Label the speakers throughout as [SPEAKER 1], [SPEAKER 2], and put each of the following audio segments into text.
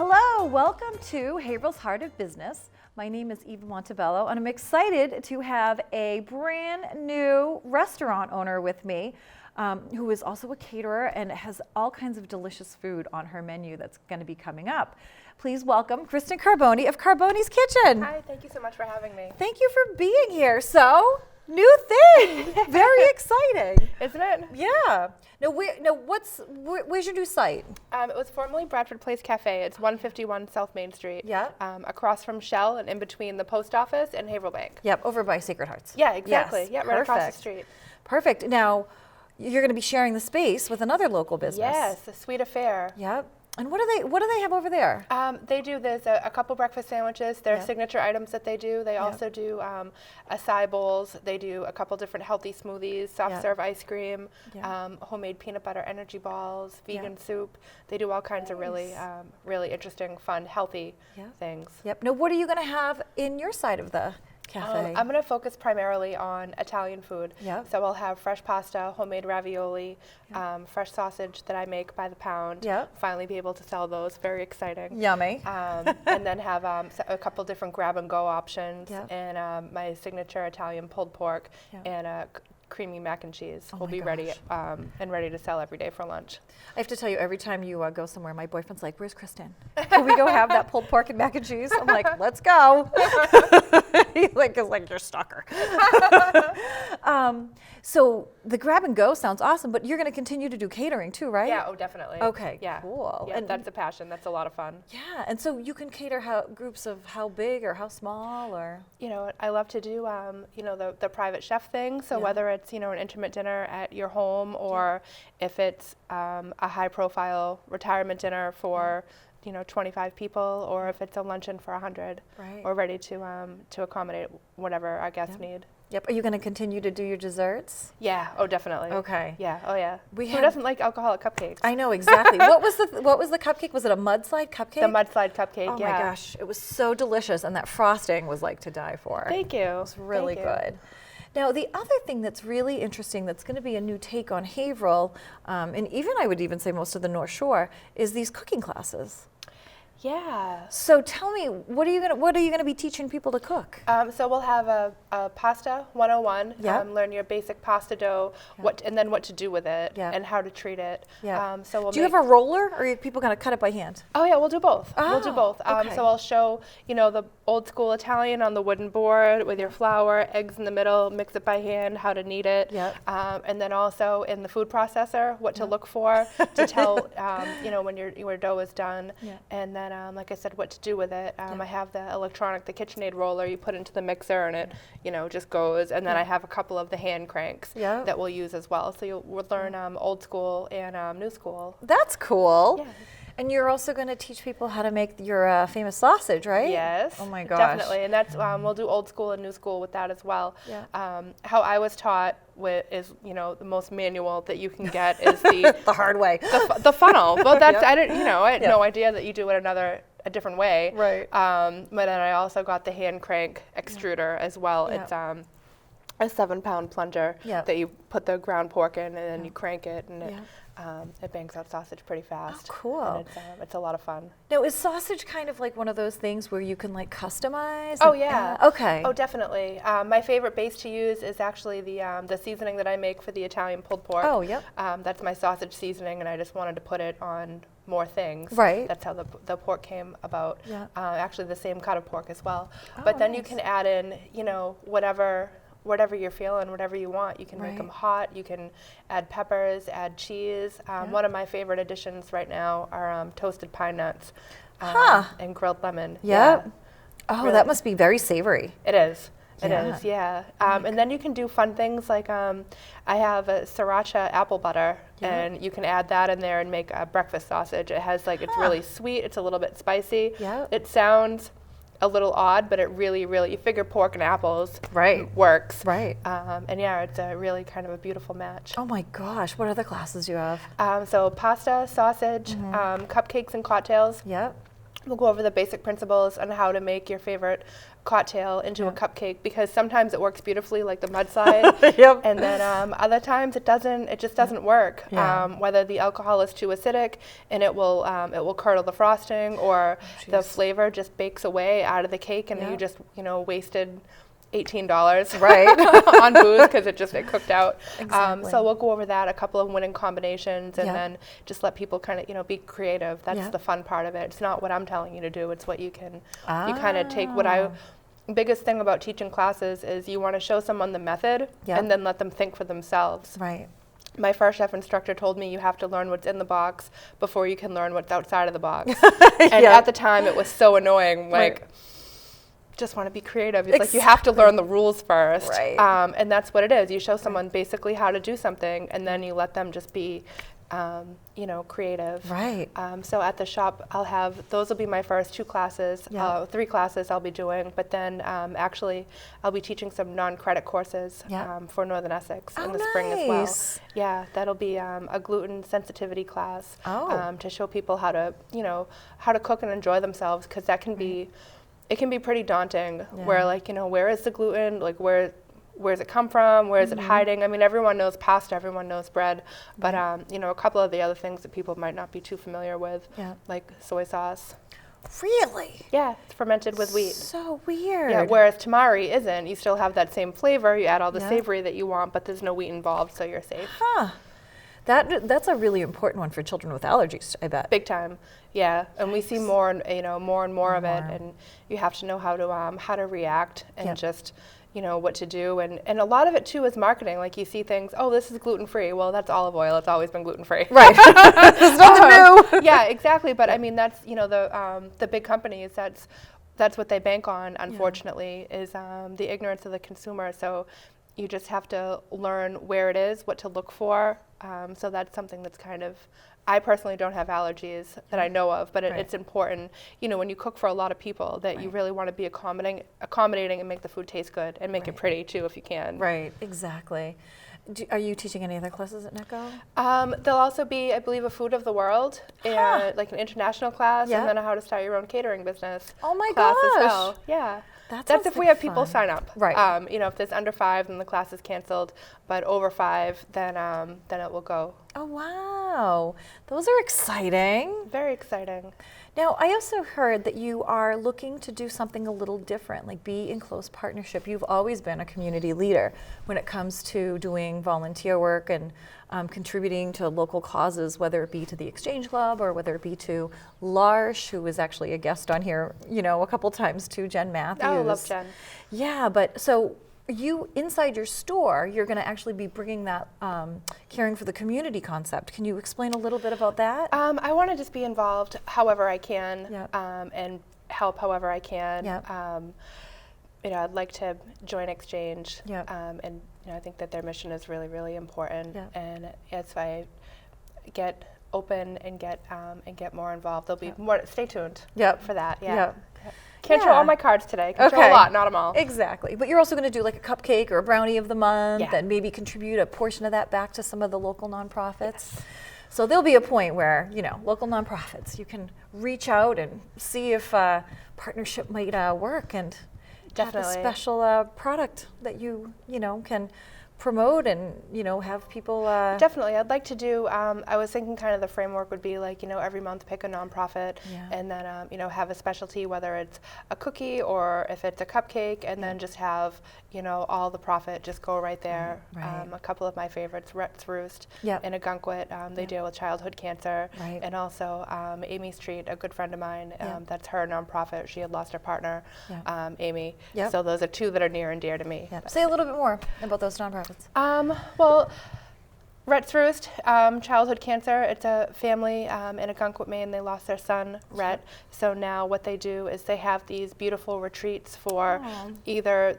[SPEAKER 1] Hello, welcome to Haverhill's Heart of Business. My name is Eva Montebello, and I'm excited to have a brand new restaurant owner with me, who is also a caterer and has all kinds of delicious food on her menu that's going to be coming up. Please welcome Kristen Carbone of Carbone's Kitchen.
[SPEAKER 2] Hi, thank you so much for having me.
[SPEAKER 1] Thank you for being here. So, new thing, very exciting,
[SPEAKER 2] Isn't it?
[SPEAKER 1] Yeah. Now, where's your new site?
[SPEAKER 2] It was formerly Bradford Place Cafe. It's 151 South Main Street.
[SPEAKER 1] Yeah.
[SPEAKER 2] Across from Shell and in between the post office and Haverhill Bank.
[SPEAKER 1] Yep, over by Sacred Hearts.
[SPEAKER 2] Yeah, exactly.
[SPEAKER 1] Yes,
[SPEAKER 2] Yeah, right across the street.
[SPEAKER 1] Perfect. Now, you're going to be sharing the space with another local business.
[SPEAKER 2] Yes, the Sweet Affair.
[SPEAKER 1] Yep. And what do they have over there?
[SPEAKER 2] There's a couple breakfast sandwiches. They're
[SPEAKER 1] Yep.
[SPEAKER 2] signature items that they do. They also do acai bowls. They do a couple different healthy smoothies, soft
[SPEAKER 1] Yep.
[SPEAKER 2] serve ice cream,
[SPEAKER 1] Yep.
[SPEAKER 2] homemade peanut butter energy balls, vegan
[SPEAKER 1] Yep.
[SPEAKER 2] soup. They do all kinds of really,
[SPEAKER 1] Nice.
[SPEAKER 2] really interesting, fun, healthy
[SPEAKER 1] Yep.
[SPEAKER 2] things.
[SPEAKER 1] Yep. Now, what are you going to have in your side of the cafe?
[SPEAKER 2] I'm going to focus primarily on Italian food.
[SPEAKER 1] Yep.
[SPEAKER 2] So I'll have fresh pasta, homemade ravioli, fresh sausage that I make by the pound.
[SPEAKER 1] Yep.
[SPEAKER 2] Finally be able to sell those. Very exciting.
[SPEAKER 1] Yummy.
[SPEAKER 2] And then have a couple different grab-and-go options,
[SPEAKER 1] Yep.
[SPEAKER 2] and my signature Italian pulled pork,
[SPEAKER 1] Yep.
[SPEAKER 2] and creamy mac and cheese
[SPEAKER 1] Oh
[SPEAKER 2] will
[SPEAKER 1] my
[SPEAKER 2] be ready
[SPEAKER 1] gosh.
[SPEAKER 2] and ready to sell every day for lunch.
[SPEAKER 1] I have to tell you, every time you go somewhere, my boyfriend's like, "Where's Kristen? Can we go have that pulled pork and mac and cheese?" I'm like, "Let's go." He's like, you're a stalker. So the grab and go sounds awesome, but you're going to continue to do catering too, right?
[SPEAKER 2] Yeah, oh, definitely.
[SPEAKER 1] Okay,
[SPEAKER 2] Yeah.
[SPEAKER 1] cool.
[SPEAKER 2] Yeah,
[SPEAKER 1] And
[SPEAKER 2] that's a passion. That's a lot of fun.
[SPEAKER 1] yeah, and so you can cater groups of how big or how small or?
[SPEAKER 2] You know, I love to do, the private chef thing. So
[SPEAKER 1] Yeah.
[SPEAKER 2] whether it's, an intimate dinner at your home, or if it's a high-profile retirement dinner for, 25 people, or if it's a luncheon for 100,
[SPEAKER 1] Right.
[SPEAKER 2] we're ready to accommodate whatever our guests need.
[SPEAKER 1] Yep. Are you going to continue to do your desserts?
[SPEAKER 2] Yeah. Oh, definitely.
[SPEAKER 1] Okay.
[SPEAKER 2] Yeah. Oh, yeah.
[SPEAKER 1] We
[SPEAKER 2] Who
[SPEAKER 1] had-
[SPEAKER 2] doesn't like alcoholic cupcakes?
[SPEAKER 1] I know exactly. What was the cupcake? Was it a mudslide cupcake?
[SPEAKER 2] The mudslide cupcake.
[SPEAKER 1] Oh
[SPEAKER 2] yeah.
[SPEAKER 1] my gosh, it was so delicious, and that frosting was like to die for.
[SPEAKER 2] Thank you.
[SPEAKER 1] It was really
[SPEAKER 2] Thank you.
[SPEAKER 1] good. Now, the other thing that's really interesting that's going to be a new take on Haverhill, and even I would even say most of the North Shore, is these cooking classes.
[SPEAKER 2] Yeah.
[SPEAKER 1] So tell me, what are you going to be teaching people to cook?
[SPEAKER 2] So we'll have a pasta 101.
[SPEAKER 1] Yep.
[SPEAKER 2] Learn your basic pasta dough, and then what to do with it,
[SPEAKER 1] Yep.
[SPEAKER 2] and how to treat it.
[SPEAKER 1] Yeah.
[SPEAKER 2] So we'll
[SPEAKER 1] Do you have a roller, or are people going to cut it by hand?
[SPEAKER 2] Oh yeah, we'll do both. We'll do
[SPEAKER 1] Oh,
[SPEAKER 2] both.
[SPEAKER 1] okay.
[SPEAKER 2] So I'll show the old school Italian on the wooden board with your flour, eggs in the middle, mix it by hand, how to knead it.
[SPEAKER 1] Yep.
[SPEAKER 2] And then also in the food processor, what to look for to tell when your dough is done.
[SPEAKER 1] Yeah.
[SPEAKER 2] And then like I said, what to do with it. I have the KitchenAid roller you put into the mixer, and it just goes. And then I have a couple of the hand cranks
[SPEAKER 1] Yeah.
[SPEAKER 2] that we'll use as well. So we'll learn old school and new school.
[SPEAKER 1] That's cool.
[SPEAKER 2] Yeah.
[SPEAKER 1] And you're also going to teach people how to make your famous sausage, right?
[SPEAKER 2] Yes.
[SPEAKER 1] Oh my gosh.
[SPEAKER 2] Definitely, and that's we'll do old school and new school with that as well.
[SPEAKER 1] Yeah.
[SPEAKER 2] How I was taught is the most manual that you can get is the
[SPEAKER 1] The hard way.
[SPEAKER 2] the funnel. But that's
[SPEAKER 1] Yeah.
[SPEAKER 2] I had
[SPEAKER 1] Yeah.
[SPEAKER 2] no idea that you do it a different way.
[SPEAKER 1] Right.
[SPEAKER 2] But then I also got the hand crank extruder as well.
[SPEAKER 1] Yeah.
[SPEAKER 2] It's a 7-pound plunger
[SPEAKER 1] Yeah.
[SPEAKER 2] that you put the ground pork in, and then you crank it, and
[SPEAKER 1] Yeah.
[SPEAKER 2] it bangs out sausage pretty fast.
[SPEAKER 1] Oh, cool.
[SPEAKER 2] And it's a lot of fun.
[SPEAKER 1] Now, is sausage kind of like one of those things where you can like customize?
[SPEAKER 2] Oh
[SPEAKER 1] and
[SPEAKER 2] yeah.
[SPEAKER 1] add- okay.
[SPEAKER 2] Oh, definitely. My favorite base to use is actually the seasoning that I make for the Italian pulled pork.
[SPEAKER 1] Oh, yep.
[SPEAKER 2] That's my sausage seasoning, and I just wanted to put it on more things.
[SPEAKER 1] Right.
[SPEAKER 2] That's how the pork came about.
[SPEAKER 1] Yeah.
[SPEAKER 2] Actually, the same cut of pork as well.
[SPEAKER 1] Oh,
[SPEAKER 2] But then you
[SPEAKER 1] nice.
[SPEAKER 2] can add in, whatever you're feeling, whatever you want. You can make
[SPEAKER 1] Right.
[SPEAKER 2] them hot. You can add peppers, add cheese. One of my favorite additions right now are toasted pine nuts and grilled lemon.
[SPEAKER 1] Yep.
[SPEAKER 2] Yeah.
[SPEAKER 1] Oh,
[SPEAKER 2] Really.
[SPEAKER 1] that must be very savory.
[SPEAKER 2] It is. It
[SPEAKER 1] Yeah.
[SPEAKER 2] is, yeah. And then you can do fun things like I have a sriracha apple butter,
[SPEAKER 1] Yeah.
[SPEAKER 2] and you can add that in there and make a breakfast sausage. It has it's really sweet. It's a little bit spicy.
[SPEAKER 1] Yeah.
[SPEAKER 2] It sounds a little odd, but it really, you figure pork and apples
[SPEAKER 1] Right.
[SPEAKER 2] works.
[SPEAKER 1] Right.
[SPEAKER 2] And yeah, it's a really kind of a beautiful match.
[SPEAKER 1] Oh my gosh, what other classes do you have?
[SPEAKER 2] So pasta, sausage, cupcakes and cocktails.
[SPEAKER 1] Yep.
[SPEAKER 2] We'll go over the basic principles on how to make your favorite cocktail into a
[SPEAKER 1] Yeah.
[SPEAKER 2] cupcake, because sometimes it works beautifully, like the mud slide,
[SPEAKER 1] Yep.
[SPEAKER 2] and then other times it doesn't. It just doesn't work.
[SPEAKER 1] Yeah.
[SPEAKER 2] Whether the alcohol is too acidic and it will curdle the frosting, or the
[SPEAKER 1] jeez.
[SPEAKER 2] flavor just bakes away out of the cake, and
[SPEAKER 1] Yeah.
[SPEAKER 2] you just wasted $18
[SPEAKER 1] Right.
[SPEAKER 2] on booze because it cooked out.
[SPEAKER 1] Exactly.
[SPEAKER 2] So we'll go over that, a couple of winning combinations, and
[SPEAKER 1] Yeah.
[SPEAKER 2] then just let people kind of be creative. That's
[SPEAKER 1] Yeah.
[SPEAKER 2] the fun part of it. It's not what I'm telling you to do. It's what you can. You kind of take what I. Biggest thing about teaching classes is you want to show someone the method,
[SPEAKER 1] Yeah.
[SPEAKER 2] and then let them think for themselves.
[SPEAKER 1] Right.
[SPEAKER 2] My first chef instructor told me you have to learn what's in the box before you can learn what's outside of the box. And
[SPEAKER 1] Yeah.
[SPEAKER 2] at the time it was so annoying. Like, just want to be creative. It's like you have to learn the rules first.
[SPEAKER 1] Right.
[SPEAKER 2] And that's what it is. You show someone basically how to do something, and then you let them just be, creative.
[SPEAKER 1] Right.
[SPEAKER 2] So at the shop, those will be my first 2 classes,
[SPEAKER 1] Yeah.
[SPEAKER 2] 3 classes I'll be doing, but then actually I'll be teaching some non-credit courses
[SPEAKER 1] Yeah.
[SPEAKER 2] for Northern Essex in
[SPEAKER 1] Oh,
[SPEAKER 2] the spring as well.
[SPEAKER 1] nice.
[SPEAKER 2] Yeah, that'll be a gluten sensitivity class to show people how to cook and enjoy themselves, because that can be, it can be pretty daunting.
[SPEAKER 1] Yeah.
[SPEAKER 2] Where where is the gluten? Like where's it come from? Where is it hiding? I mean, everyone knows pasta, everyone knows bread, but a couple of the other things that people might not be too familiar with,
[SPEAKER 1] Yeah.
[SPEAKER 2] like soy sauce.
[SPEAKER 1] Really?
[SPEAKER 2] Yeah, it's fermented with wheat.
[SPEAKER 1] So weird.
[SPEAKER 2] Yeah, whereas tamari isn't. You still have that same flavor. You add all the
[SPEAKER 1] Yeah.
[SPEAKER 2] savory that you want, but there's no wheat involved, so you're safe.
[SPEAKER 1] Huh. That's a really important one for children with allergies, I bet.
[SPEAKER 2] Big time, yeah. And we see more and more of it,
[SPEAKER 1] More.
[SPEAKER 2] and you have to know how to react and
[SPEAKER 1] Yep.
[SPEAKER 2] just what to do, and a lot of it too is marketing. Like you see things, oh, this is gluten free. Well, that's olive oil. It's always been gluten free.
[SPEAKER 1] Right. There's nothing new.
[SPEAKER 2] Yeah, exactly. But I mean, that's the big companies. That's what they bank on. Unfortunately, is the ignorance of the consumer. So you just have to learn where it is, what to look for. So that's something that's kind of. I personally don't have allergies that I know of, but
[SPEAKER 1] Right.
[SPEAKER 2] it's important, when you cook for a lot of people, that you
[SPEAKER 1] Right.
[SPEAKER 2] really want to be accommodating and make the food taste good and make it
[SPEAKER 1] Right.
[SPEAKER 2] pretty too if you can.
[SPEAKER 1] Right, exactly. Are you teaching any other classes at NECO?
[SPEAKER 2] There'll also be, I believe, a food of the world, and like an international class,
[SPEAKER 1] Yeah.
[SPEAKER 2] and then a how to start your own catering business
[SPEAKER 1] Oh my
[SPEAKER 2] class as
[SPEAKER 1] gosh.
[SPEAKER 2] well. Yeah.
[SPEAKER 1] That
[SPEAKER 2] That's
[SPEAKER 1] sounds
[SPEAKER 2] if we
[SPEAKER 1] like
[SPEAKER 2] have people
[SPEAKER 1] fun.
[SPEAKER 2] sign up.
[SPEAKER 1] Right.
[SPEAKER 2] If there's under 5, then the class is canceled. But over 5, then it will go.
[SPEAKER 1] Oh, wow. Those are exciting.
[SPEAKER 2] Very exciting.
[SPEAKER 1] Now, I also heard that you are looking to do something a little different, like be in close partnership. You've always been a community leader when it comes to doing volunteer work and contributing to local causes, whether it be to the Exchange Club or whether it be to Larsh, who was actually a guest on here, a couple times too, Jen Matthews.
[SPEAKER 2] Oh, love Jen.
[SPEAKER 1] Yeah, but so you, inside your store, you're going to actually be bringing that caring for the community concept. Can you explain a little bit about that?
[SPEAKER 2] I want to just be involved however I can,
[SPEAKER 1] Yep.
[SPEAKER 2] and help however I can.
[SPEAKER 1] Yep.
[SPEAKER 2] I'd like to join Exchange,
[SPEAKER 1] Yep.
[SPEAKER 2] and I think that their mission is really, really important.
[SPEAKER 1] Yep.
[SPEAKER 2] And as I get open and get more involved, there'll be
[SPEAKER 1] Yep.
[SPEAKER 2] more. Stay tuned.
[SPEAKER 1] Yep.
[SPEAKER 2] For that. Yeah.
[SPEAKER 1] Yep.
[SPEAKER 2] Can't show
[SPEAKER 1] Yeah.
[SPEAKER 2] all my cards today. Can show
[SPEAKER 1] Okay.
[SPEAKER 2] a lot, not them all.
[SPEAKER 1] Exactly. But you're also going to do like a cupcake or a brownie of the month
[SPEAKER 2] Yeah.
[SPEAKER 1] and maybe contribute a portion of that back to some of the local nonprofits. So there'll be a point where, local nonprofits, you can reach out and see if partnership might work and have a
[SPEAKER 2] Definitely.
[SPEAKER 1] special product that you can promote and, have people.
[SPEAKER 2] Definitely. I'd like to do, I was thinking kind of the framework would be like, every month pick a nonprofit
[SPEAKER 1] Yeah.
[SPEAKER 2] and then, have a specialty, whether it's a cookie or if it's a cupcake, and then just have, all the profit just go right there.
[SPEAKER 1] Right.
[SPEAKER 2] A couple of my favorites, Rhett's Roost
[SPEAKER 1] Yep.
[SPEAKER 2] in Agunquit, they deal with childhood cancer.
[SPEAKER 1] Right.
[SPEAKER 2] And also Amy Street, a good friend of mine,
[SPEAKER 1] Yeah.
[SPEAKER 2] that's her nonprofit. She had lost her partner,
[SPEAKER 1] Yeah.
[SPEAKER 2] Amy.
[SPEAKER 1] Yep.
[SPEAKER 2] So those are 2 that are near and dear to me.
[SPEAKER 1] Yeah. Say a little bit more about those nonprofits.
[SPEAKER 2] Well, Rhett's Roost, childhood cancer. It's a family in Agunquit, Maine. They lost their son, Rhett. So now what they do is they have these beautiful retreats for
[SPEAKER 1] Aw.
[SPEAKER 2] either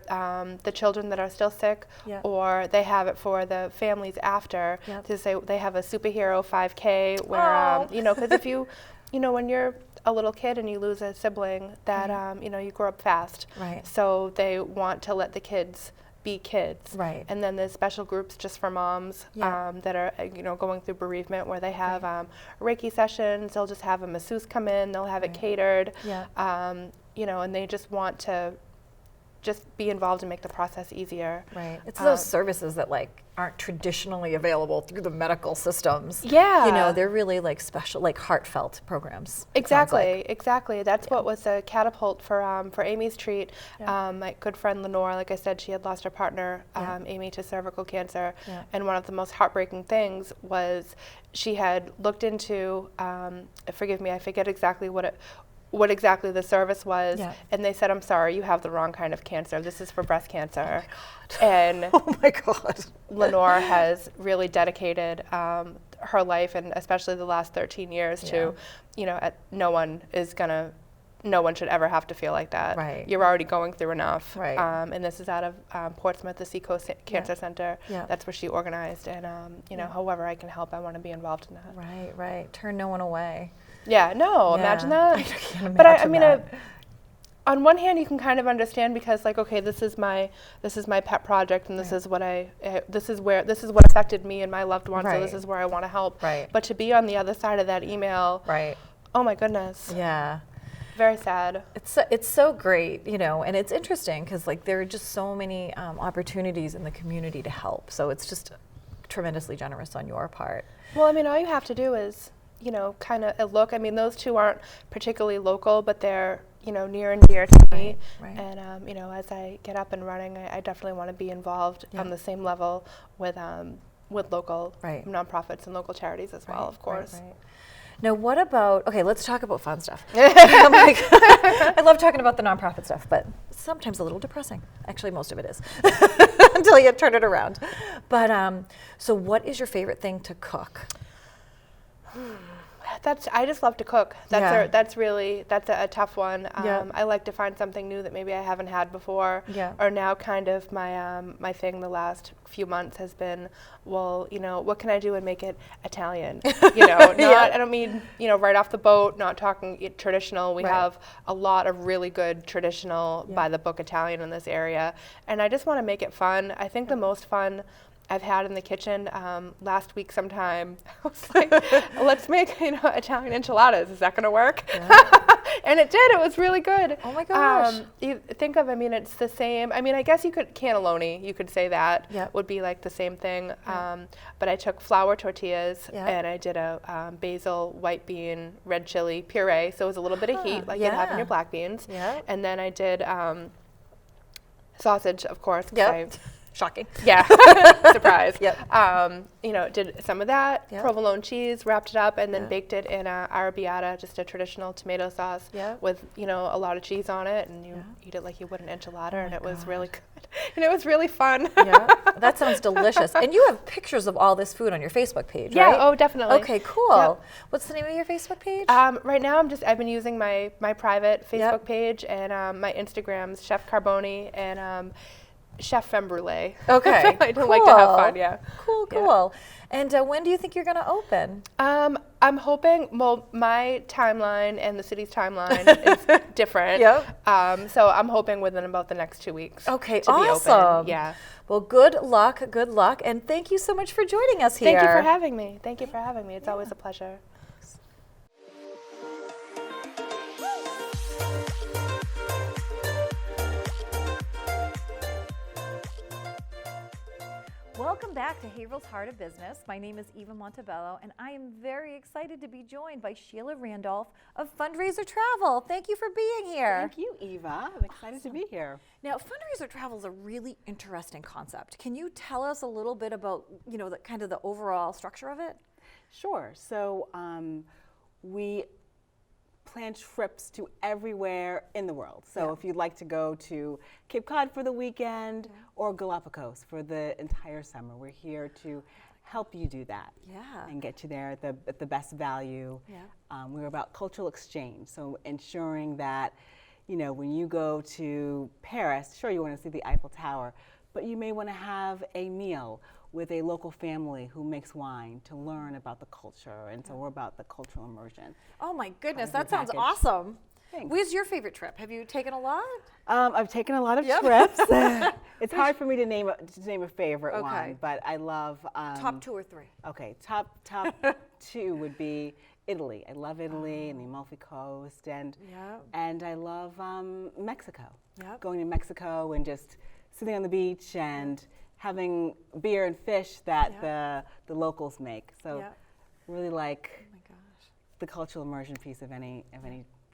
[SPEAKER 2] the children that are still sick,
[SPEAKER 1] Yeah.
[SPEAKER 2] or they have it for the families after.
[SPEAKER 1] Yep.
[SPEAKER 2] To say they have a superhero 5K where,
[SPEAKER 1] Aw.
[SPEAKER 2] because if you, when you're a little kid and you lose a sibling, that you grow up fast.
[SPEAKER 1] Right.
[SPEAKER 2] So they want to let the kids be kids.
[SPEAKER 1] Right.
[SPEAKER 2] And then there's special groups just for moms
[SPEAKER 1] Yeah.
[SPEAKER 2] that are going through bereavement, where they have Reiki sessions. They'll just have a masseuse come in. They'll have it
[SPEAKER 1] Right.
[SPEAKER 2] catered.
[SPEAKER 1] Yeah.
[SPEAKER 2] And they just want to just be involved and make the process easier.
[SPEAKER 1] Right. It's those services that like aren't traditionally available through the medical systems.
[SPEAKER 2] Yeah.
[SPEAKER 1] You know, they're really like special, like heartfelt programs.
[SPEAKER 2] Exactly, exactly. That's what was a catapult for Amy's treat. My good friend Lenore, like I said, she had lost her partner, Amy, to cervical cancer. And one of the most heartbreaking things was she had looked into, forgive me, I forget exactly what exactly the service was, and they said, I'm sorry, you have the wrong kind of cancer. This is for breast cancer. Oh my God. And
[SPEAKER 1] oh my God.
[SPEAKER 2] Lenore has really dedicated her life, and especially the last 13 years to, you know, no one should ever have to feel like that.
[SPEAKER 1] Right.
[SPEAKER 2] You're already going through enough.
[SPEAKER 1] Right.
[SPEAKER 2] And this is out of Portsmouth, the Seacoast Cancer Center.
[SPEAKER 1] Yeah.
[SPEAKER 2] That's where she organized. And, you know, however I can help, I want to be involved in that.
[SPEAKER 1] Right, right. Turn no one away.
[SPEAKER 2] Yeah, no, imagine that.
[SPEAKER 1] I can't imagine
[SPEAKER 2] but I mean,
[SPEAKER 1] that.
[SPEAKER 2] On one hand, you can kind of understand because, like, okay, this is my pet project, and this is what this is what affected me and my loved ones. So this is where I want to help.
[SPEAKER 1] Right.
[SPEAKER 2] But to be on the other side of that email, oh my goodness.
[SPEAKER 1] Yeah.
[SPEAKER 2] Very sad.
[SPEAKER 1] It's so great, you know, and it's interesting because like there are just so many opportunities in the community to help. So it's just tremendously generous on your part.
[SPEAKER 2] Well, I mean, all you have to do is, you know, kind of look. I mean, those two aren't particularly local, but they're, you know, near and dear to me.
[SPEAKER 1] Right.
[SPEAKER 2] And, you know, as I get up and running, I definitely want to be involved on the same level with local nonprofits and local charities as well, of course.
[SPEAKER 1] Right. Now, what about, okay, let's talk about fun stuff. I love talking about the nonprofit stuff, but sometimes a little depressing. Actually, most of it is, until you turn it around. But, so what is your favorite thing to cook?
[SPEAKER 2] I just love to cook. That's a tough one. I like to find something new that maybe I haven't had before. Or now kind of my thing the last few months has been, well, you know, what can I do and make it Italian? You know, I don't mean, you know, right off the boat, not talking traditional. We have a lot of really good traditional by the book Italian in this area. And I just want to make it fun. I think the most fun I've had in the kitchen last week sometime. I was like, let's make, you know, Italian enchiladas. Is that going to work? And it did. It was really good.
[SPEAKER 1] Oh my gosh.
[SPEAKER 2] You think of, I mean, it's the same. I mean, I guess you could, cannelloni, you could say that would be like the same thing. But I took flour tortillas and I did a basil, white bean, red chili puree. So it was a little bit of heat like you'd have in your black beans. And then I did sausage, of course.
[SPEAKER 1] Shocking.
[SPEAKER 2] Yeah, surprise. You know, did some of that, provolone cheese, wrapped it up, and then baked it in arrabbiata, just a traditional tomato sauce with, you know, a lot of cheese on it, and you eat it like you would an enchilada, and it was really good. And it was really fun.
[SPEAKER 1] That sounds delicious. And you have pictures of all this food on your Facebook page, right?
[SPEAKER 2] Oh, definitely.
[SPEAKER 1] Okay, cool. What's the name of your Facebook page?
[SPEAKER 2] Right now, I've been using my private Facebook page, and my Instagram's Chef Carbone, and Chef Femme Brulee.
[SPEAKER 1] Okay,
[SPEAKER 2] I do like to have fun,
[SPEAKER 1] Cool. And when do you think you're going to open?
[SPEAKER 2] I'm hoping, well, my timeline and the city's timeline is different. So I'm hoping within about the next 2 weeks.
[SPEAKER 1] Okay,
[SPEAKER 2] to
[SPEAKER 1] awesome.
[SPEAKER 2] Be open. Yeah.
[SPEAKER 1] Well, good luck, and thank you so much for joining us here.
[SPEAKER 2] Thank you for having me. Thank you for having me. It's always a pleasure.
[SPEAKER 1] Welcome back to Haverhill's Heart of Business. My name is Eva Montebello, and I am very excited to be joined by Sheila Randolph of Fundraiser Travel. Thank you for being here.
[SPEAKER 3] Thank you, Eva. I'm excited to be here.
[SPEAKER 1] Now, Fundraiser Travel is a really interesting concept. Can you tell us a little bit about, you know, the kind of the overall structure of it?
[SPEAKER 3] Sure. So we plan trips to everywhere in the world. So if you'd like to go to Cape Cod for the weekend or Galapagos for the entire summer, we're here to help you do that and get you there at the best value. We're about cultural exchange, so ensuring that, you know, when you go to Paris, sure, you want to see the Eiffel Tower, but you may want to have a meal with a local family who makes wine to learn about the culture, and so we're about the cultural immersion.
[SPEAKER 1] Oh my goodness, that sounds awesome.
[SPEAKER 3] Thanks.
[SPEAKER 1] Where's your favorite trip? Have you taken a lot?
[SPEAKER 3] I've taken a lot of trips. It's hard for me to name a favorite one, but I love
[SPEAKER 1] top 2 or 3.
[SPEAKER 3] Okay, top 2 would be Italy. I love Italy and the Amalfi Coast, and I love Mexico.
[SPEAKER 1] Yep.
[SPEAKER 3] going to Mexico and just sitting on the beach and having beer and fish that the locals make. So
[SPEAKER 1] Yep.
[SPEAKER 3] really like
[SPEAKER 1] Oh my gosh.
[SPEAKER 3] the cultural immersion piece of any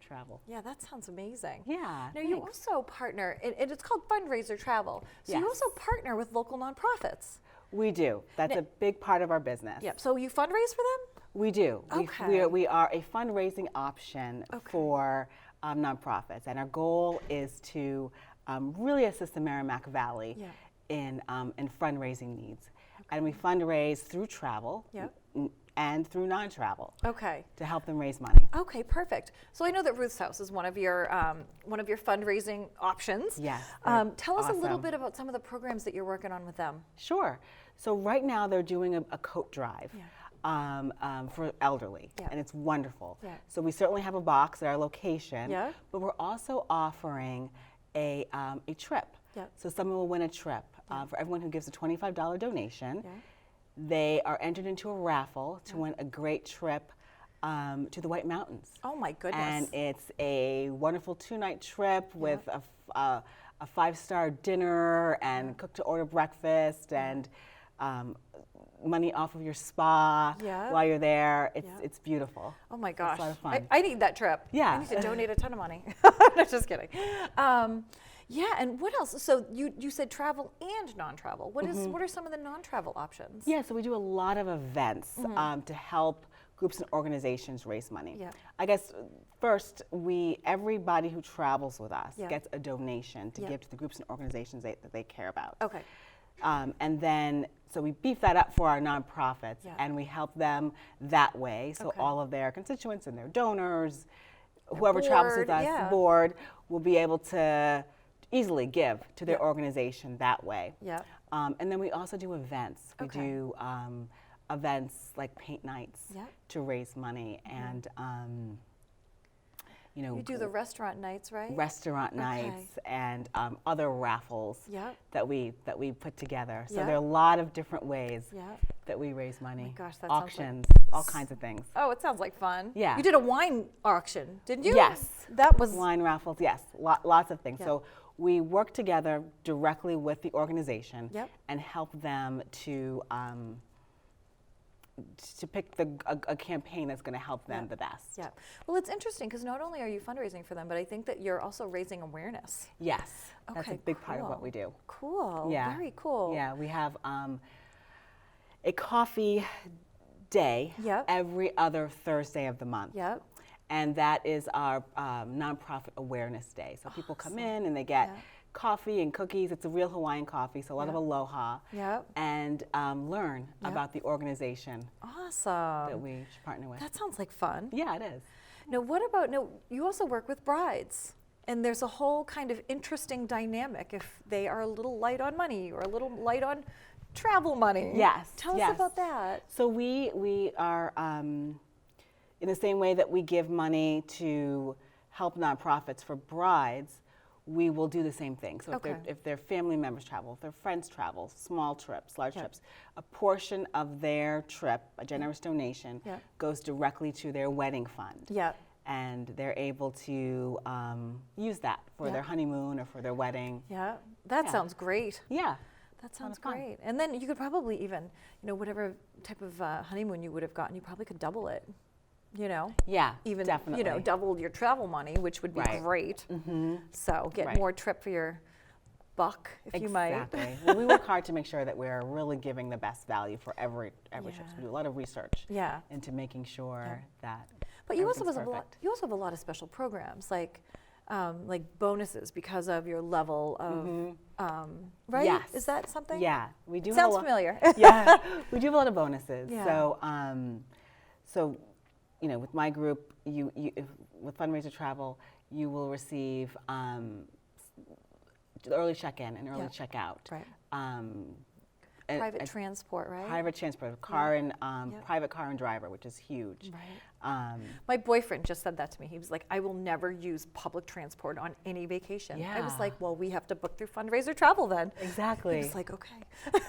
[SPEAKER 3] travel.
[SPEAKER 1] Yeah, that sounds amazing.
[SPEAKER 3] Yeah.
[SPEAKER 1] Now, you also partner, and it's called fundraiser travel. So you
[SPEAKER 3] Yes.
[SPEAKER 1] also partner with local nonprofits.
[SPEAKER 3] We do. That's a big part of our business.
[SPEAKER 1] Yep. So you fundraise for them?
[SPEAKER 3] We do.
[SPEAKER 1] Okay.
[SPEAKER 3] We are a fundraising option
[SPEAKER 1] Okay.
[SPEAKER 3] for nonprofits, and our goal is to really assist the Merrimack Valley
[SPEAKER 1] Yeah.
[SPEAKER 3] in fundraising needs. And we fundraise through travel
[SPEAKER 1] Yep.
[SPEAKER 3] and through non-travel
[SPEAKER 1] Okay.
[SPEAKER 3] to help them raise money.
[SPEAKER 1] Okay, perfect. So I know that Ruth's House is one of your fundraising options.
[SPEAKER 3] Yes,
[SPEAKER 1] Tell us a little
[SPEAKER 3] awesome.
[SPEAKER 1] bit about some of the programs that you're working on with them.
[SPEAKER 3] Sure. So right now they're doing a coat drive.
[SPEAKER 1] Yeah.
[SPEAKER 3] For elderly,
[SPEAKER 1] Yeah.
[SPEAKER 3] and it's wonderful.
[SPEAKER 1] Yeah.
[SPEAKER 3] So we certainly have a box at our location,
[SPEAKER 1] Yeah.
[SPEAKER 3] but we're also offering a trip.
[SPEAKER 1] Yeah.
[SPEAKER 3] So someone will win a trip. For everyone who gives a $25 donation,
[SPEAKER 1] Yeah.
[SPEAKER 3] they are entered into a raffle to win a great trip to the White Mountains.
[SPEAKER 1] Oh my goodness.
[SPEAKER 3] And it's a wonderful 2-night trip with a 5-star dinner and cook-to-order breakfast and money off of your spa
[SPEAKER 1] Yeah.
[SPEAKER 3] while you're there.
[SPEAKER 1] Yeah.
[SPEAKER 3] It's beautiful.
[SPEAKER 1] Oh my gosh.
[SPEAKER 3] It's a lot of fun.
[SPEAKER 1] I need that trip.
[SPEAKER 3] Yeah.
[SPEAKER 1] I need to donate a ton of money. No, just kidding. Yeah, and what else? So you said travel and non-travel. What are some of the non-travel options?
[SPEAKER 3] Yeah, so we do a lot of events to help groups and organizations raise money.
[SPEAKER 1] Yeah.
[SPEAKER 3] I guess first, everybody who travels with us
[SPEAKER 1] Yeah.
[SPEAKER 3] gets a donation to
[SPEAKER 1] Yeah.
[SPEAKER 3] give to the groups and organizations that they care about.
[SPEAKER 1] Okay.
[SPEAKER 3] And then, so we beef that up for our nonprofits,
[SPEAKER 1] Yeah.
[SPEAKER 3] and we help them that way. So
[SPEAKER 1] Okay.
[SPEAKER 3] all of their constituents and their donors, whoever travels with
[SPEAKER 1] board,
[SPEAKER 3] us,
[SPEAKER 1] yeah.
[SPEAKER 3] the board, will be able to easily give to their
[SPEAKER 1] Yeah.
[SPEAKER 3] organization that way.
[SPEAKER 1] Yeah.
[SPEAKER 3] And then we also do events. We
[SPEAKER 1] Okay.
[SPEAKER 3] do events like paint nights
[SPEAKER 1] Yeah.
[SPEAKER 3] to raise money, and
[SPEAKER 1] You do the restaurant nights, right?
[SPEAKER 3] restaurant nights and other raffles
[SPEAKER 1] Yeah.
[SPEAKER 3] that we put together. So
[SPEAKER 1] Yeah.
[SPEAKER 3] there are a lot of different ways
[SPEAKER 1] Yeah.
[SPEAKER 3] that we raise money.
[SPEAKER 1] gosh, that sounds like-
[SPEAKER 3] auctions, all kinds of things.
[SPEAKER 1] Oh, it sounds like fun.
[SPEAKER 3] Yeah.
[SPEAKER 1] You did a wine auction, didn't you?
[SPEAKER 3] Yes.
[SPEAKER 1] That was
[SPEAKER 3] Wine raffles, yes, lots of things.
[SPEAKER 1] Yeah.
[SPEAKER 3] So we work together directly with the organization
[SPEAKER 1] Yep.
[SPEAKER 3] and help them to pick a campaign that's going to help them
[SPEAKER 1] Yeah.
[SPEAKER 3] the best.
[SPEAKER 1] Yeah. Well, it's interesting because not only are you fundraising for them, but I think that you're also raising awareness.
[SPEAKER 3] Yes, that's a
[SPEAKER 1] Okay,
[SPEAKER 3] big part of what
[SPEAKER 1] cool.
[SPEAKER 3] we do.
[SPEAKER 1] Cool.
[SPEAKER 3] Yeah.
[SPEAKER 1] Very cool.
[SPEAKER 3] Yeah, we have a coffee day
[SPEAKER 1] Yep.
[SPEAKER 3] every other Thursday of the month.
[SPEAKER 1] Yep.
[SPEAKER 3] And that is our nonprofit awareness day. So people come in and they get
[SPEAKER 1] Yeah.
[SPEAKER 3] coffee and cookies. It's a real Hawaiian coffee, so a lot of
[SPEAKER 1] Yep.
[SPEAKER 3] aloha.
[SPEAKER 1] Yep.
[SPEAKER 3] And learn
[SPEAKER 1] Yep.
[SPEAKER 3] about the organization that
[SPEAKER 1] Awesome.
[SPEAKER 3] we should partner with.
[SPEAKER 1] That sounds like fun.
[SPEAKER 3] Yeah, it is.
[SPEAKER 1] Now, you also work with brides. And there's a whole kind of interesting dynamic if they are a little light on money or a little light on travel money.
[SPEAKER 3] Yes.
[SPEAKER 1] Tell
[SPEAKER 3] yes.
[SPEAKER 1] us about that.
[SPEAKER 3] So we are in the same way that we give money to help nonprofits for brides, we will do the same thing. So
[SPEAKER 1] Okay.
[SPEAKER 3] if their family members travel, if their friends travel, small trips, large
[SPEAKER 1] Yep.
[SPEAKER 3] trips, a portion of their trip, a generous donation,
[SPEAKER 1] Yep.
[SPEAKER 3] goes directly to their wedding fund.
[SPEAKER 1] Yeah.
[SPEAKER 3] And they're able to use that for
[SPEAKER 1] Yep.
[SPEAKER 3] their honeymoon or for their wedding.
[SPEAKER 1] Yeah. That
[SPEAKER 3] Yeah.
[SPEAKER 1] sounds great.
[SPEAKER 3] Yeah.
[SPEAKER 1] That sounds
[SPEAKER 3] of fun.
[SPEAKER 1] great. And then you could probably even, whatever type of honeymoon you would have gotten, you probably could double it.
[SPEAKER 3] Yeah,
[SPEAKER 1] Even,
[SPEAKER 3] definitely.
[SPEAKER 1] double your travel money, which would be
[SPEAKER 3] Right.
[SPEAKER 1] great.
[SPEAKER 3] Mm-hmm.
[SPEAKER 1] So get
[SPEAKER 3] Right.
[SPEAKER 1] more trip for your buck, if you might.
[SPEAKER 3] Exactly. Well, we work hard to make sure that we're really giving the best value for every trip. So
[SPEAKER 1] Yeah.
[SPEAKER 3] we do a lot of research
[SPEAKER 1] Yeah.
[SPEAKER 3] into making sure that.
[SPEAKER 1] But you also
[SPEAKER 3] everything's
[SPEAKER 1] have
[SPEAKER 3] perfect.
[SPEAKER 1] a lot of special programs like bonuses because of your level of right?
[SPEAKER 3] Yes.
[SPEAKER 1] Is that something?
[SPEAKER 3] Yeah, we do.
[SPEAKER 1] Sounds
[SPEAKER 3] have a
[SPEAKER 1] familiar.
[SPEAKER 3] yeah, we do have a lot of bonuses.
[SPEAKER 1] Yeah.
[SPEAKER 3] So, with my group, with fundraiser travel, you will receive early check-in and early
[SPEAKER 1] Yeah.
[SPEAKER 3] check-out.
[SPEAKER 1] Right.
[SPEAKER 3] A
[SPEAKER 1] Transport, right?
[SPEAKER 3] private transport, car and
[SPEAKER 1] Yeah.
[SPEAKER 3] private car and driver, which is huge.
[SPEAKER 1] Right. My boyfriend just said that to me. He was like, I will never use public transport on any vacation. I was
[SPEAKER 3] Yeah.
[SPEAKER 1] like, well, we have to book through fundraiser travel then.
[SPEAKER 3] Exactly.
[SPEAKER 1] He was like, okay.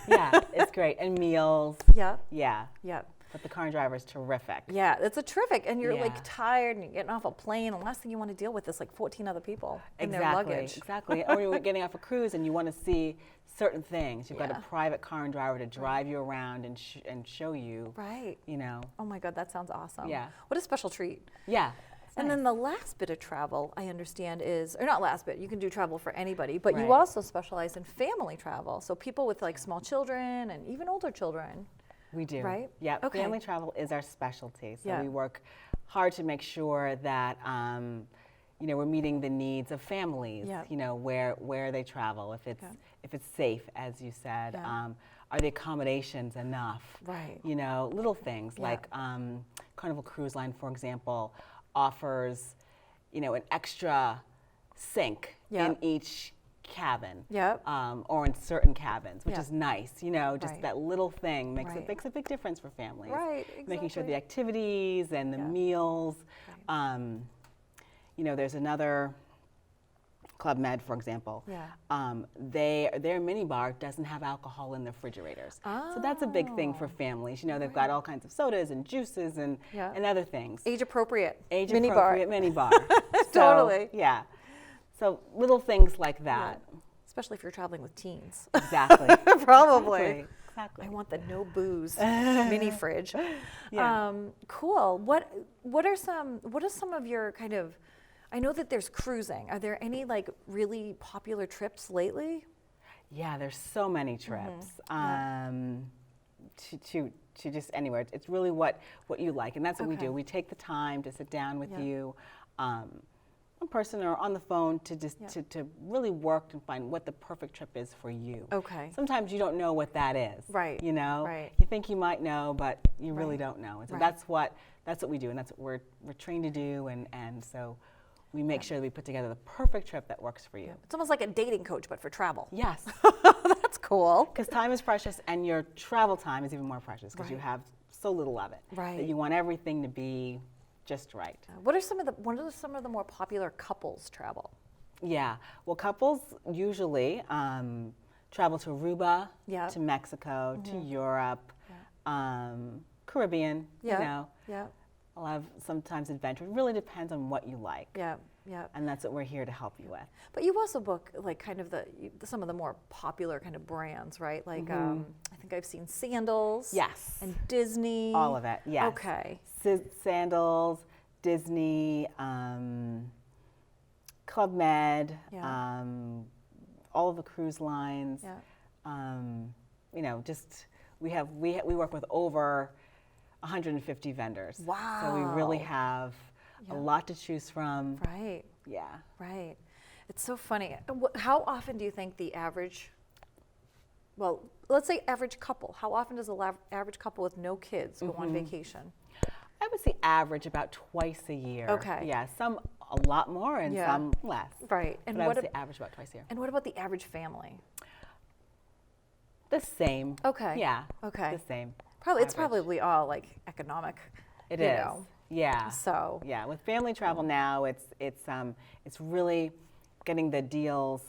[SPEAKER 3] Yeah, it's great. And meals.
[SPEAKER 1] Yeah.
[SPEAKER 3] Yeah.
[SPEAKER 1] Yeah.
[SPEAKER 3] But the car driver is terrific.
[SPEAKER 1] Yeah, it's a terrific, and you're
[SPEAKER 3] Yeah.
[SPEAKER 1] like tired and you're getting off a plane, and the last thing you want to deal with is like 14 other people and their
[SPEAKER 3] Exactly,
[SPEAKER 1] luggage.
[SPEAKER 3] exactly. Or you're getting off a cruise and you want to see certain things. You've got
[SPEAKER 1] Yeah.
[SPEAKER 3] a private car and driver to drive you around and show you.
[SPEAKER 1] Right.
[SPEAKER 3] You know.
[SPEAKER 1] Oh my God, that sounds awesome.
[SPEAKER 3] Yeah.
[SPEAKER 1] What a special treat.
[SPEAKER 3] Yeah.
[SPEAKER 1] And then the last bit of travel, I understand, is, or not last bit, you can do travel for anybody, but you
[SPEAKER 3] Right.
[SPEAKER 1] also specialize in family travel. So people with like small children and even older children.
[SPEAKER 3] We do.
[SPEAKER 1] Right?
[SPEAKER 3] Yeah.
[SPEAKER 1] Okay.
[SPEAKER 3] Family travel is our specialty. So
[SPEAKER 1] Yeah.
[SPEAKER 3] we work hard to make sure that we're meeting the needs of families.
[SPEAKER 1] Yeah.
[SPEAKER 3] You know, where they travel, if it's safe, as you said.
[SPEAKER 1] Yeah.
[SPEAKER 3] Are the accommodations enough?
[SPEAKER 1] Right.
[SPEAKER 3] You know, little things
[SPEAKER 1] Yeah.
[SPEAKER 3] like Carnival Cruise Line, for example, offers, an extra sink
[SPEAKER 1] Yeah.
[SPEAKER 3] in each cabin.
[SPEAKER 1] Yep.
[SPEAKER 3] Or in certain cabins, which
[SPEAKER 1] Yeah.
[SPEAKER 3] is nice. Just
[SPEAKER 1] Right.
[SPEAKER 3] that little thing makes
[SPEAKER 1] Right.
[SPEAKER 3] a big difference for families.
[SPEAKER 1] Right,
[SPEAKER 3] Making sure
[SPEAKER 1] exactly.
[SPEAKER 3] the activities and the
[SPEAKER 1] Yeah.
[SPEAKER 3] meals. There's another Club Med, for example.
[SPEAKER 1] Yeah.
[SPEAKER 3] Their mini bar doesn't have alcohol in the refrigerators. So that's a big thing for families. They've got all kinds of sodas and juices and
[SPEAKER 1] Yeah.
[SPEAKER 3] other things.
[SPEAKER 1] Age appropriate.
[SPEAKER 3] Age
[SPEAKER 1] mini
[SPEAKER 3] appropriate
[SPEAKER 1] bar.
[SPEAKER 3] mini bar.
[SPEAKER 1] Totally.
[SPEAKER 3] Yeah. So little things like that.
[SPEAKER 1] Yeah. Especially if you're traveling with teens.
[SPEAKER 3] Exactly.
[SPEAKER 1] Probably.
[SPEAKER 3] Exactly.
[SPEAKER 1] I want the no booze mini fridge.
[SPEAKER 3] Yeah.
[SPEAKER 1] Cool. What are some of your kind of, I know that there's cruising. Are there any like really popular trips lately?
[SPEAKER 3] Yeah, there's so many trips to just anywhere. It's really what you like, and that's what we
[SPEAKER 1] Okay.
[SPEAKER 3] do. We take the time to sit down with
[SPEAKER 1] Yeah.
[SPEAKER 3] you, in person or on the phone, to just
[SPEAKER 1] Yeah.
[SPEAKER 3] to really work and find what the perfect trip is for you.
[SPEAKER 1] Okay.
[SPEAKER 3] Sometimes you don't know what that is.
[SPEAKER 1] Right, right.
[SPEAKER 3] You think you might know, but you really
[SPEAKER 1] Right.
[SPEAKER 3] don't know. And so
[SPEAKER 1] Right.
[SPEAKER 3] that's what we do, and that's what we're trained to do, and so we make sure that we put together the perfect trip that works for you.
[SPEAKER 1] It's almost like a dating coach, but for travel.
[SPEAKER 3] Yes.
[SPEAKER 1] That's cool.
[SPEAKER 3] Because time is precious, and your travel time is even more precious because you
[SPEAKER 1] Right.
[SPEAKER 3] have so little of it.
[SPEAKER 1] Right.
[SPEAKER 3] That you want everything to be just right.
[SPEAKER 1] What are some of the more popular couples travel?
[SPEAKER 3] Yeah. Well, couples usually travel to Aruba,
[SPEAKER 1] Yeah.
[SPEAKER 3] to Mexico, to Europe, Caribbean.
[SPEAKER 1] Yeah. Yeah.
[SPEAKER 3] A lot of sometimes adventure. It really depends on what you like.
[SPEAKER 1] Yeah. Yeah.
[SPEAKER 3] And that's what we're here to help you with.
[SPEAKER 1] But you also book like kind of some of the more popular kind of brands, right? Like I think I've seen sandals.
[SPEAKER 3] Yes.
[SPEAKER 1] And Disney.
[SPEAKER 3] All of it. Yes.
[SPEAKER 1] Okay.
[SPEAKER 3] Sandals, Disney, Club Med,
[SPEAKER 1] Yeah.
[SPEAKER 3] all of the cruise lines.
[SPEAKER 1] Yeah.
[SPEAKER 3] We work with over 150 vendors.
[SPEAKER 1] Wow.
[SPEAKER 3] So we really have a lot to choose from.
[SPEAKER 1] Right.
[SPEAKER 3] Yeah.
[SPEAKER 1] Right. It's so funny. How often do you think the average, well, let's say average couple, how often does the average couple with no kids go on vacation?
[SPEAKER 3] I would say average about twice a year.
[SPEAKER 1] Okay.
[SPEAKER 3] Yeah, some a lot more and
[SPEAKER 1] Yeah.
[SPEAKER 3] some less.
[SPEAKER 1] Right. And
[SPEAKER 3] But I
[SPEAKER 1] what
[SPEAKER 3] would say average about twice a year.
[SPEAKER 1] and what about the average family?
[SPEAKER 3] The same.
[SPEAKER 1] Okay.
[SPEAKER 3] Yeah.
[SPEAKER 1] Okay.
[SPEAKER 3] The same.
[SPEAKER 1] It's
[SPEAKER 3] average.
[SPEAKER 1] probably all like economic.
[SPEAKER 3] It
[SPEAKER 1] you
[SPEAKER 3] is.
[SPEAKER 1] know.
[SPEAKER 3] Yeah.
[SPEAKER 1] So
[SPEAKER 3] Yeah, with family travel now, it's really getting the deals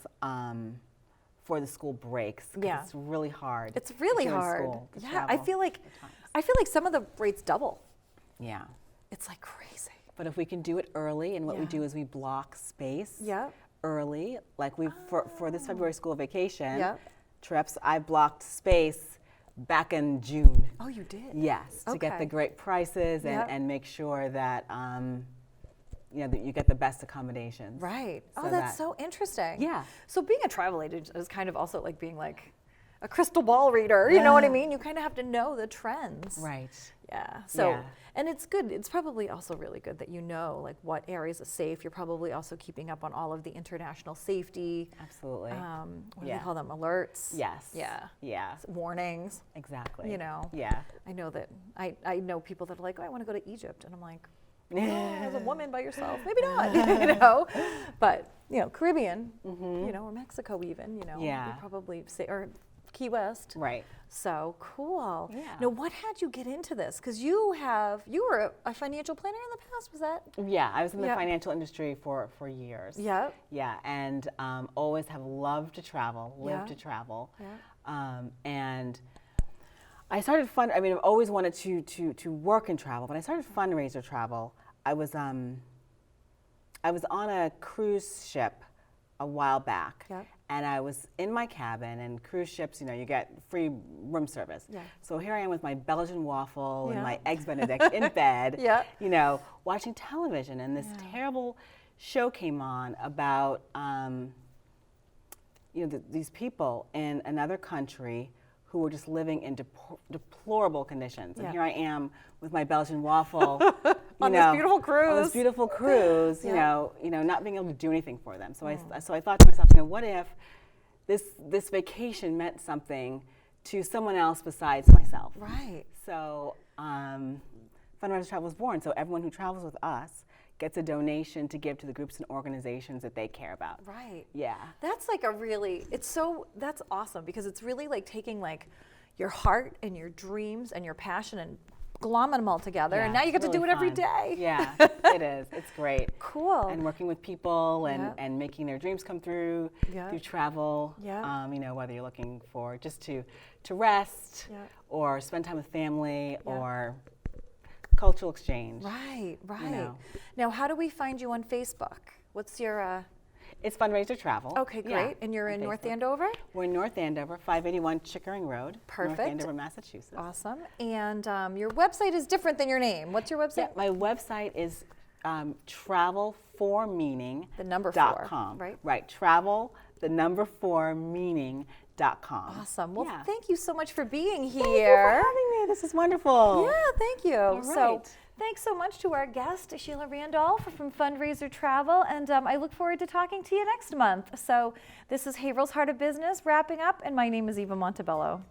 [SPEAKER 3] for the school breaks. 'Cause
[SPEAKER 1] Yeah.
[SPEAKER 3] it's really hard.
[SPEAKER 1] it's really
[SPEAKER 3] if you're in
[SPEAKER 1] hard.
[SPEAKER 3] school to
[SPEAKER 1] Yeah, I
[SPEAKER 3] travel
[SPEAKER 1] feel like
[SPEAKER 3] at times.
[SPEAKER 1] some of the rates double.
[SPEAKER 3] Yeah,
[SPEAKER 1] It's like crazy.
[SPEAKER 3] but if we can do it early, and what we
[SPEAKER 1] Yeah.
[SPEAKER 3] do is we block space
[SPEAKER 1] Yeah.
[SPEAKER 3] early, like for this February school vacation
[SPEAKER 1] Yeah.
[SPEAKER 3] trips, I blocked space back in June.
[SPEAKER 1] Oh, you did?
[SPEAKER 3] Yes, to get
[SPEAKER 1] Okay.
[SPEAKER 3] the great prices
[SPEAKER 1] Yep.
[SPEAKER 3] and make sure that that you get the best accommodations.
[SPEAKER 1] Right.
[SPEAKER 3] So
[SPEAKER 1] Oh, that's
[SPEAKER 3] that-
[SPEAKER 1] so interesting.
[SPEAKER 3] Yeah.
[SPEAKER 1] So being a travel agent is kind of also like being like a crystal ball reader. You know what I mean? You kind of have to know the trends.
[SPEAKER 3] Right.
[SPEAKER 1] Yeah. So,
[SPEAKER 3] Yeah.
[SPEAKER 1] and it's good. It's probably also really good that you know like what areas are safe. You're probably also keeping up on all of the international safety.
[SPEAKER 3] Absolutely.
[SPEAKER 1] What do
[SPEAKER 3] Yeah.
[SPEAKER 1] they call them? Alerts.
[SPEAKER 3] Yes.
[SPEAKER 1] Yeah.
[SPEAKER 3] Yeah.
[SPEAKER 1] Warnings.
[SPEAKER 3] Exactly.
[SPEAKER 1] You know.
[SPEAKER 3] Yeah.
[SPEAKER 1] I know that I know people that are like, oh, I want to go to Egypt, and I'm like, oh, as a woman by yourself, maybe not, But Caribbean, or Mexico even,
[SPEAKER 3] Yeah.
[SPEAKER 1] you probably say, or Key West.
[SPEAKER 3] Right.
[SPEAKER 1] So cool.
[SPEAKER 3] Yeah.
[SPEAKER 1] Now, what had you get into this? Because you were a financial planner in the past. Was that?
[SPEAKER 3] Yeah, I was in the
[SPEAKER 1] Yeah.
[SPEAKER 3] financial industry for years.
[SPEAKER 1] Yeah.
[SPEAKER 3] Yeah, and always have loved to travel, lived
[SPEAKER 1] Yeah.
[SPEAKER 3] to travel.
[SPEAKER 1] Yeah.
[SPEAKER 3] And I started I mean, I've always wanted to work in travel. When I started fundraiser travel, I was on a cruise ship a while back.
[SPEAKER 1] Yep.
[SPEAKER 3] And I was in my cabin, and cruise ships, you get free room service.
[SPEAKER 1] Yeah.
[SPEAKER 3] So here I am with my Belgian waffle
[SPEAKER 1] Yeah.
[SPEAKER 3] and my eggs Benedict in bed,
[SPEAKER 1] Yeah.
[SPEAKER 3] Watching television, and this terrible show came on about, these people in another country who were just living in deplorable conditions. And
[SPEAKER 1] Yeah.
[SPEAKER 3] here I am with my Belgian waffle,
[SPEAKER 1] On this beautiful cruise.
[SPEAKER 3] on this beautiful cruise,
[SPEAKER 1] Yeah.
[SPEAKER 3] not being able to do anything for them. So I thought to myself, what if this vacation meant something to someone else besides myself?
[SPEAKER 1] Right.
[SPEAKER 3] So Fundraiser Travel was born. So everyone who travels with us gets a donation to give to the groups and organizations that they care about.
[SPEAKER 1] Right.
[SPEAKER 3] Yeah.
[SPEAKER 1] That's like that's awesome, because it's really like taking like your heart and your dreams and your passion and glomming them all together,
[SPEAKER 3] Yeah,
[SPEAKER 1] and now you get
[SPEAKER 3] it's
[SPEAKER 1] to do it
[SPEAKER 3] really
[SPEAKER 1] every
[SPEAKER 3] fun.
[SPEAKER 1] day.
[SPEAKER 3] Yeah, it is. It's great.
[SPEAKER 1] Cool.
[SPEAKER 3] And working with people
[SPEAKER 1] Yeah.
[SPEAKER 3] and making their dreams come through
[SPEAKER 1] Yeah.
[SPEAKER 3] through travel.
[SPEAKER 1] Yeah.
[SPEAKER 3] Whether you're looking for just to rest
[SPEAKER 1] Yeah.
[SPEAKER 3] or spend time with family
[SPEAKER 1] Yeah.
[SPEAKER 3] or cultural exchange.
[SPEAKER 1] Right, right.
[SPEAKER 3] know.
[SPEAKER 1] Now, how do we find you on Facebook? What's your,
[SPEAKER 3] It's Fundraiser Travel.
[SPEAKER 1] okay,
[SPEAKER 3] Yeah,
[SPEAKER 1] great. And you're
[SPEAKER 3] on
[SPEAKER 1] in North
[SPEAKER 3] Facebook.
[SPEAKER 1] Andover?
[SPEAKER 3] We're in North Andover, 581 Chickering Road.
[SPEAKER 1] Perfect.
[SPEAKER 3] North Andover, Massachusetts.
[SPEAKER 1] Awesome. And your website is different than your name. What's your
[SPEAKER 3] Yeah,
[SPEAKER 1] website?
[SPEAKER 3] my website is travel4meaning.com.
[SPEAKER 1] The number 4, right?
[SPEAKER 3] Right. Travel, the number 4meaning.com.
[SPEAKER 1] Awesome. Well,
[SPEAKER 3] Yeah.
[SPEAKER 1] thank you so much for being here.
[SPEAKER 3] Thank you for having me. This is wonderful.
[SPEAKER 1] Yeah, thank you.
[SPEAKER 3] All
[SPEAKER 1] So
[SPEAKER 3] right.
[SPEAKER 1] thanks so much to our guest, Sheila Randolph from Fundraiser Travel, and I look forward to talking to you next month. So this is Haverhill's Heart of Business wrapping up, and my name is Eva Montebello.